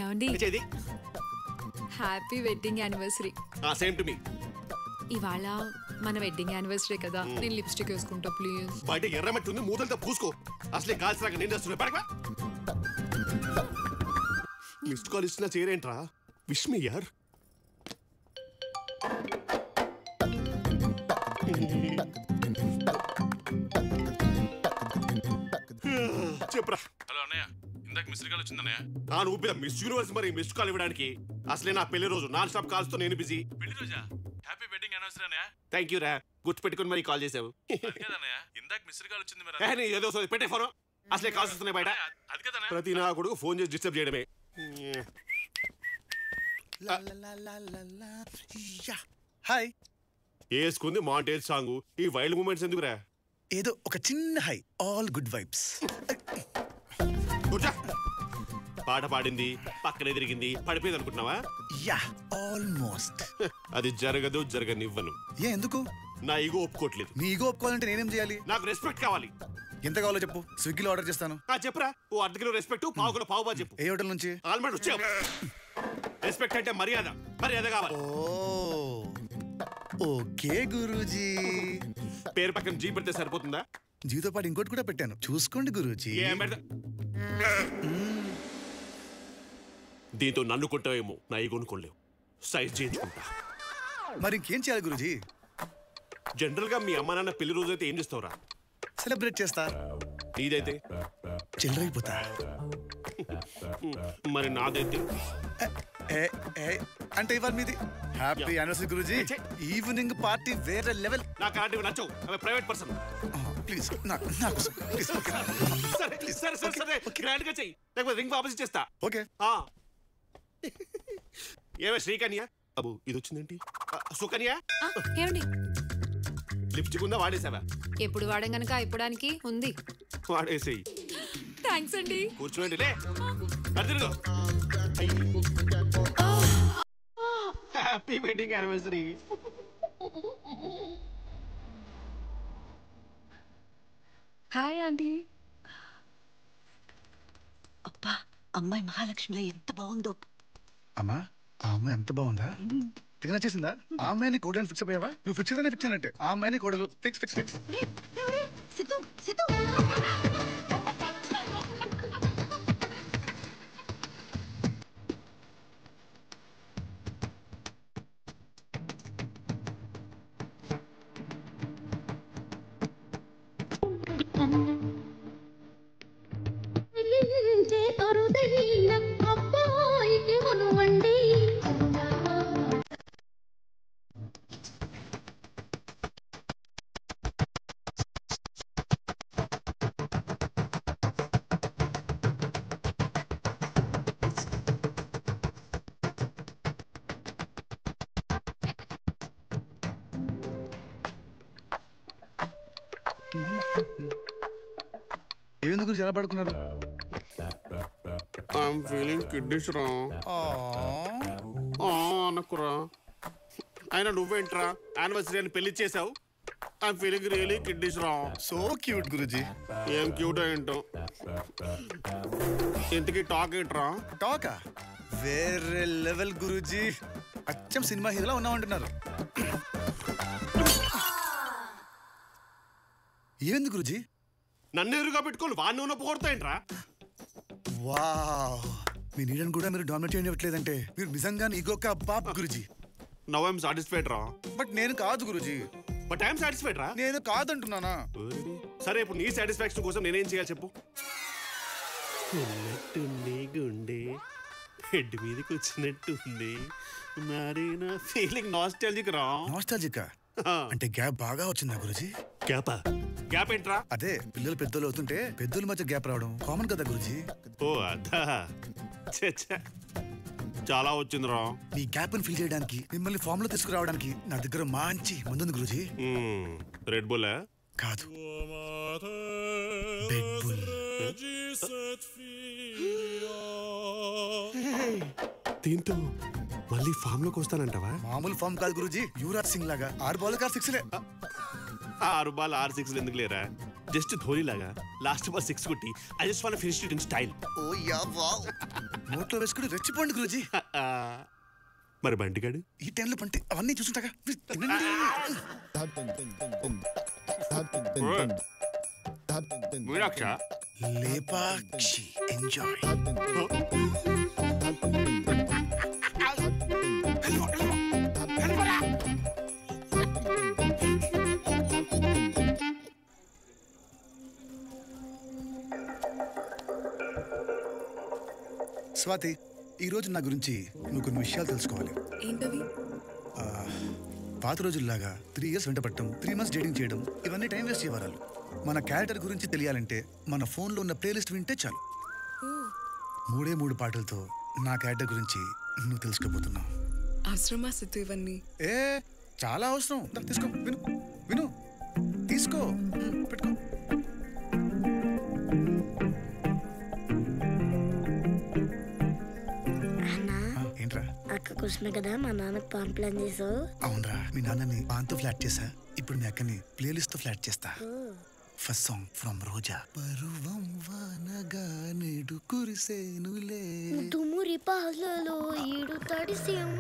ఏమండి happy wedding anniversary. Same to me. ఇవాళ మన వెడ్డింగ్ యానివర్సరీ కదా, నేను లిప్స్టిక్ వేసుకుంటా ప్లీజ్. బయట ఎర్రమట్టి ఉంది, మూతలతో పూసుకో. అసలే కాల్సినాక నేను చేస్తున్నా. పడక మిస్డ్ కాల్ ఇచ్చినా చేరేంట్రా? విష్ మీ యార్. చెప్పరా. హలో అన్నయ్య, ఇందాక మిస్డ్ కాల్ వచ్చిందన్నయ్య. నువ్వు మిస్ యూనివర్స్ మరి మిస్డ్ కాల్ ఇవ్వడానికి. అసలే నా పెళ్లి రోజు, నాన్ స్టాప్ కాల్స్ తో నేను బిజీ. పెళ్లి రోజా? హ్యాపీ వెడ్డింగ్ యానివర్సరీ అన్నయ్య. థ్యాంక్ యూ రా, గుర్తు పెట్టుకుని మరి కాల్ చేసావు. అది కదన్నయ్య, ఇందాక మిస్డ్ కాల్ వచ్చింది మరి. ఏదో పెట్టే ఫోన్. అసలే కాల్స్ వస్తున్నాయి బయట. అది కదన్నయ్య, ప్రతి నా కొడుకు ఫోన్ చేసి డిస్టర్బ్ చేయడమే. హాయ్. వేసుకుంది మాంటేజ్ సాంగ్. ఈ వైల్డ్ మూమెంట్స్ ఎందుకురా? ఏదో ఒక చిన్న హై, ఆల్ గుడ్ వైబ్స్. పాట పాడింది, పక్కనే తిరిగింది, పడిపోయింది అనుకుంటున్నావా? Yeah, almost. అది జరగదు, జరగనివ్వను. ఎందుకు? నా ఈగో ఒప్పుకోవట్లేదు. నీ ఈగో ఒప్పుకోవాలంటే నేనేం చేయాలి? నాకు రెస్పెక్ట్ కావాలి. ఎంత కావాలో చెప్పు, స్విగ్గీలో ఆర్డర్ చేస్తాను. చెప్పరా. ఓ అర్ధ కిలో రెస్పెక్ట్, పావు కిలో పావు బాజీ చెప్పు. ఏ హోటల్ నుంచి? ఆల్మండ్ వచ్చే. రెస్పెక్ట్ అంటే మర్యాద, మర్యాద కావాలి. ఓకే గురూజీ. పేరు పక్కన జీ పెడితే సరిపోతుందా? జీతో పాటు ఇంకోటి కూడా పెట్టాను, చూసుకోండి గురూజీ. దీంతో నన్ను కొంటావేమో, నా ఈగోను కొనలేవు. సైజ్ చేయించుకుంటా. మరి ఇంకేం చేయాలి గురూజీ? జనరల్ గా మీ అమ్మ నాన్న పెళ్లి రోజు అయితే ఏం చేస్తావురా? సెలబ్రేట్ చేస్తా. నీదైతే చిల్లరైపోతా. మరి నాదైతే అంటే ఇవాళ మీది. Happy anniversary Guruji. Evening party వేరే లెవెల్. నాకు అలాంటివి నచ్చవు, అవి ప్రైవేట్ పర్సన్. ప్లీజ్ సరే గ్రాండ్ గా చెయ్యి, లేకపోతే రింగ్ వాపస్ చేస్తా. ఓకే. ఏమే శ్రీకన్య అబు, ఇది వచ్చిందేంటి? సుకన్య, ఏమండి లిప్స్టిక్ ఉందా? వాడేసావా? ఎప్పుడు వాడం గనక అయిపోవడానికి ఉంది. వాడేసేయి. థ్యాంక్స్ అండి. కూర్చోండి. Happy wedding anniversary. Hi aunty. అబ్బా, అమ్మాయి మహాలక్ష్మిలో ఎంత బాగుందో. అమ్మా, ఆ అమ్మాయి ఎంత బాగుందా? తిరిగి నచ్చేసిందా? ఆ అమ్మాయిని కోడలు ఫిక్స్ అయ్యావా? నువ్వు ఫిక్స్ అయినా ఫిక్స్ అయినట్టే. ఆ అమ్మాయిని కోడలు fix fix fix. Siddhu Siddhu. ఏమెందుకు చాలా పడుకున్నారు? ఐఎమ్ ఫీలింగ్ కిడ్నీస్ రా. అనకురా. అయినా నువ్వేంట్రా యానివర్సరీ అని పెళ్లి చేసావు? ఐఎమ్ ఫీలింగ్ రియలీ కిడ్నీస్ రా. So cute Guruji. ఏం క్యూట్ ఏంటో. ఇంతకీ టాక్ ఏంట్రా? టాకా వేరే లెవెల్ గురూజీ. అచ్చం సినిమా హీరోలా ఉన్నామంటున్నారు. ఏంది గురూజీ? నన్ను ఎదురుగా పెట్టుకోవాలి, వాడిని ఉన్న పోగొడతాయంట్రా. వావ్, మీ నీడని కూడా మీరు డామినేట్ చేయనివ్వట్లేదంటే మీరు నిజంగా ఈగోక బాబ్ గురూజీ. నౌ ఐఎమ్ సాటిస్ఫైడ్ రా. బట్ నేను కాదు గురూజీ. బట్ ఐఎమ్ సాటిస్ఫైడ్ రా. నేను కాదంటున్నానా? సరే, ఇప్పుడు నీ సాటిస్ఫాక్షన్ కోసం నేనేం చేయాలి చెప్పు? గుండె హెడ్ మీదకి వచ్చినట్టుంది. మరి నా ఫీలింగ్ నాస్టాల్జిక్ రా. నాస్టాల్జిక్ అంటే గ్యాప్ బాగా వచ్చిందా గురూజీ? గ్యాపా? గ్యాప్ ఏంట్రా? అదే పిల్లలు పెద్దలు అవుతుంటే పెద్దల మధ్య గ్యాప్ రావడం కామన్ కదా గురూజీ. ఓ అదా, చాలా వచ్చిందిరా. మీ గ్యాప్ ని ఫిల్ చేయడానికి, మిమ్మల్ని ఫామ్ లో తీసుకురావడానికి నా దగ్గర మంచి మందుంది గురూజీ. రెడ్ బుల్ కాదు, బెడ్ బుల్. దీంతో మళ్ళీ ఫామ్ లోకి వస్తానంటావా? మామూలు ఫామ్ కాదు గురూజీ, యువరాజ్ సింగ్ లాగా 6 బాల్ 6 లే. 6 బాల్ 6 ఎందుకు లేరా? జస్ట్ ధోని లాగా లాస్ట్ బాల్ 6 కొట్టి I just want finish it in style. Oh yeah wow. నోట్లో వేసుకుని రెచ్చిపోండి గురూజీ. మరి బంటిగాడు ఈ టైంలో పంటే అవన్నీ చూసుంటాగా. మీనాక్ష లేపాక్షి ఎంజాయ్. స్వాతి, ఈరోజు నా గురించి నువ్వు కొన్ని విషయాలు తెలుసుకోవాలి. ఏంటవి? పాత రోజుల్లాగా 3 years వెంట పట్టడం, 3 months డేటింగ్ చేయడం ఇవన్నీ టైం వేస్ట్ చేయవరాలు. మన క్యారెక్టర్ గురించి తెలియాలంటే మన ఫోన్లో ఉన్న ప్లేలిస్ట్ వింటే చాలు. 3 పాటలతో నా క్యారెక్టర్ గురించి నువ్వు తెలుసుకోబోతున్నావు. అవసరమా సిద్ధు ఇవన్నీ? చాలా అవసరం. తీసుకో, విను విను, తీసుకో, పెట్టుకో. ఏంట్రా? అక్క కృష్ణ కదా మా నాన్నకు పాన్ ప్లాన్ చేసావు. అవునరా, మీ నాన్నని పాన్తో ఫ్లాట్ చేసా. ఇప్పుడు మీ అక్కని ప్లేలిస్ట్ తో ఫ్లాట్ చేస్తా. ఫస్ట్ సాంగ్ ఫ్రమ్ రోజా. పరువం వానగా నేడు కురిసేనులే, తుమ్మురి పాలలో ఈడు తడిసియం,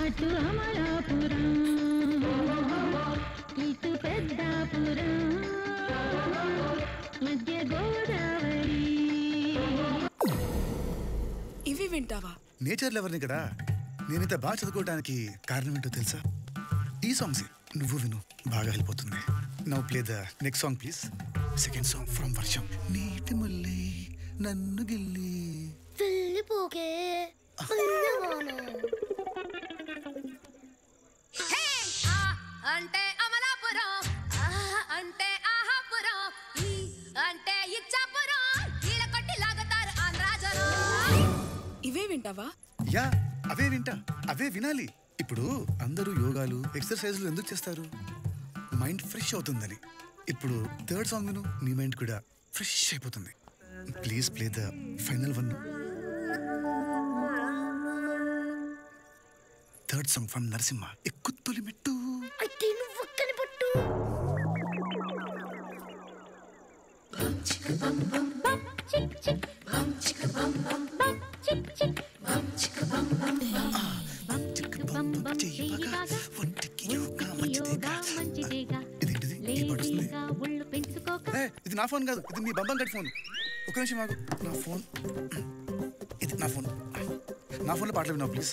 అటు అమలాపురం ఇటు పెద్దాపురం మధ్య గోదావరి. ఇవి వింటావా? నేచర్ లవర్ని కదా. నేనైతే బాగా చదువుకోవడానికి కారణం ఏంటో తెలుసా? ఈ సాంగ్స్ నువ్వు విను, బాగా హెల్ప్ అవుతుంది. Now play the next song please. Second song from వర్షం. నీటి ముల్లి నన్ను గిల్లి వెళ్ళిపోకే అంటే అమలాపురం, అంటే ఆహాపురం, అంటే ఇచ్చాపురం, ఈల కొట్టి లాగుతారు ఆంధ్రాజనం. ఇవే వింటావా? యా, అవే వింటా, అవే వినాలి. ఇప్పుడు అందరూ యోగాలు ఎక్సర్సైజ్లు ఎందుకు చేస్తారు? మైండ్ ఫ్రెష్ అవుతుందని. ఇప్పుడు థర్డ్ సాంగ్ విను, నీ మైండ్ కూడా ఫ్రెష్ అయిపోతుంది. Please play the final one. Third song from Narasimha. ఎక్కుత్తొలి మెట్టు. అయితే నువ్వు ఒక్కని పట్టు. ఇదేంటిది? ఈ పాట వస్తుంది. ఇది నా ఫోన్ కాదు, ఇది మీ బంబం గడి ఫోన్. ఒక నిమిషం ఆగు. నా ఫోన్, ఇది నా ఫోన్. నా ఫోన్లో పాటలు విన్నావు ప్లీజ్.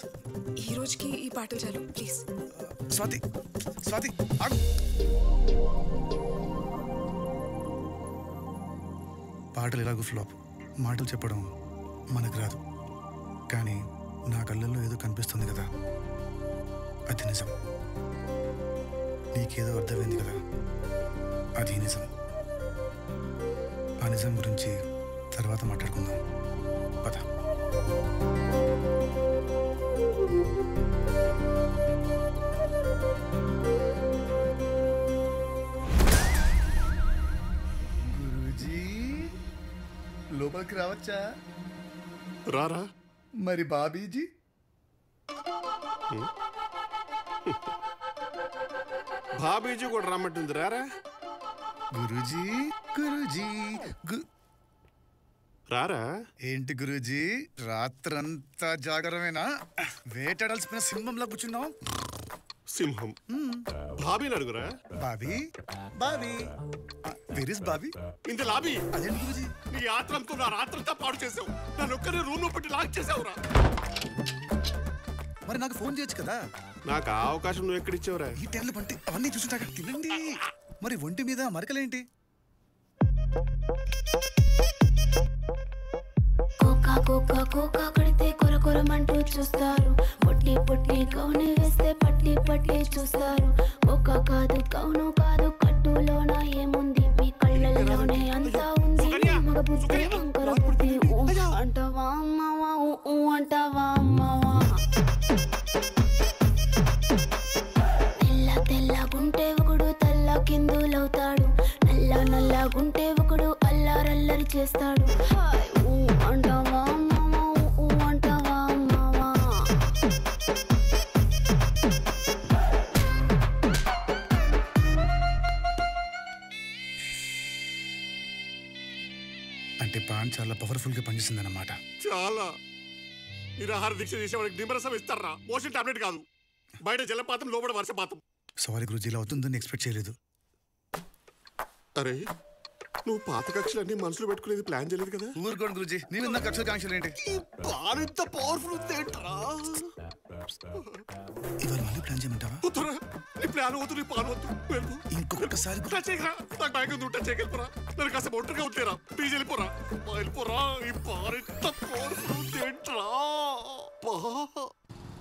ఈ రోజుకి ఈ పాటలు చాలు ప్లీజ్. స్వాతి, స్వాతి ఆగు. పాటలు ఎలాగో ఫ్లాప్. మాటలు చెప్పడం మనకు రాదు, కానీ నా కళ్ళల్లో ఏదో కనిపిస్తుంది కదా, అది నిజం. నీకేదో అర్థమైంది కదా, అది నిజం. ఆ నిజం గురించి తర్వాత మాట్లాడుకుందాం. పద. గురూజీ, లోపలికి రావచ్చా? రారా. మరి బాబీజీ? బాబీజీ కూడా రమ్మంటుంది, రారా. గురూజీ, గురూజీ, రారా. ఏంటి గురూజీ, రాత్రంతా జాగరమేనా? వేటాడాల్సిన సింహంలా కూర్చున్నావు. సింహం బాబీని అడుగురా. Bobby, Bobby, where is Bobby? ఇంత లాబీ. అదేంటి గురూజీ? నీ ఆత్రంతో నా రాత్రంతా పాడు చేసావు. నన్ను ఒక్కనే రూమ్ లో పెట్టి లాక్ చేసావురా. మరి నాకు ఫోన్ చేయొచ్చు కదా. నాకు ఆ అవకాశం నువ్వు ఎక్కడిచ్చావురా? ఈ టైంలో పంటే అవన్నీ చూసుంటాగా. తినండి. మరి ఒంటి మీద మరకలేంటి? కోకా కోకా కోకా కడితే కొర కొరమంటూ చూస్తారు. పొట్టి పొట్టి కౌని వేస్తే పట్టి పట్టి చూస్తారు. కోకా కాదు కౌను కాదు, కట్టులోన ఏముంది? మీ కళ్ళల్లోనే అంతా ఉంది. మగ బుద్ధి వంకర బుద్ధి. అంటావా అమ్మవా, అంటావా అమ్మవా? తెల్ల తెల్లగుంటే ఒకడు తల్ల కిందులవుతాడు. నల్ల నల్లగుంటే ఒకడు అల్లారల్లరి చేస్తాడు. అంటావా అమ్మవా, అంటావా అమ్మవా? అంటే పాన్ చాలా పవర్ఫుల్ గా పనిచేసింది అన్నమాట. చాలా నిరాహార దీక్ష చేసేవాడికి నిమ్మరసం ఇస్తారా? మోషన్ టాబ్లెట్ కాదు. బయట జలపాతం, లోపల వర్షపాతం. సారీ గురూజీ, ఇలా అవుతుందని ఎక్స్పెక్ట్ చేయలేదు. అరే, నువ్వు పాత కక్షలన్నీ మనసులో పెట్టుకునేది ప్లాన్ చేయలేదు కదా? ఊరుకోండి గురూజీ, నేను నా కక్షల కాంక్షలు ఏంటి? ఇంత పవర్ఫుల్ ఉందేంట్రా? ఇవాళ మళ్ళీ ప్లాన్ చేయమంటావా? వద్దురా, నీ ప్లాన్ వద్దు, నీ పాలు వద్దు. వెళ్ళు. ఇంకొకసారి టచ్ చేయరా, నాకు భయం ఉంది. టచ్ చేయగలిపోరా, నన్ను కాస్త ఒంటరిగా ఉంటేరా. ప్లీజ్ వెళ్ళిపోరా, వెళ్ళిపోరా. ఈ పాలు ఇంత పవర్ఫుల్ ఉందేంట్రా?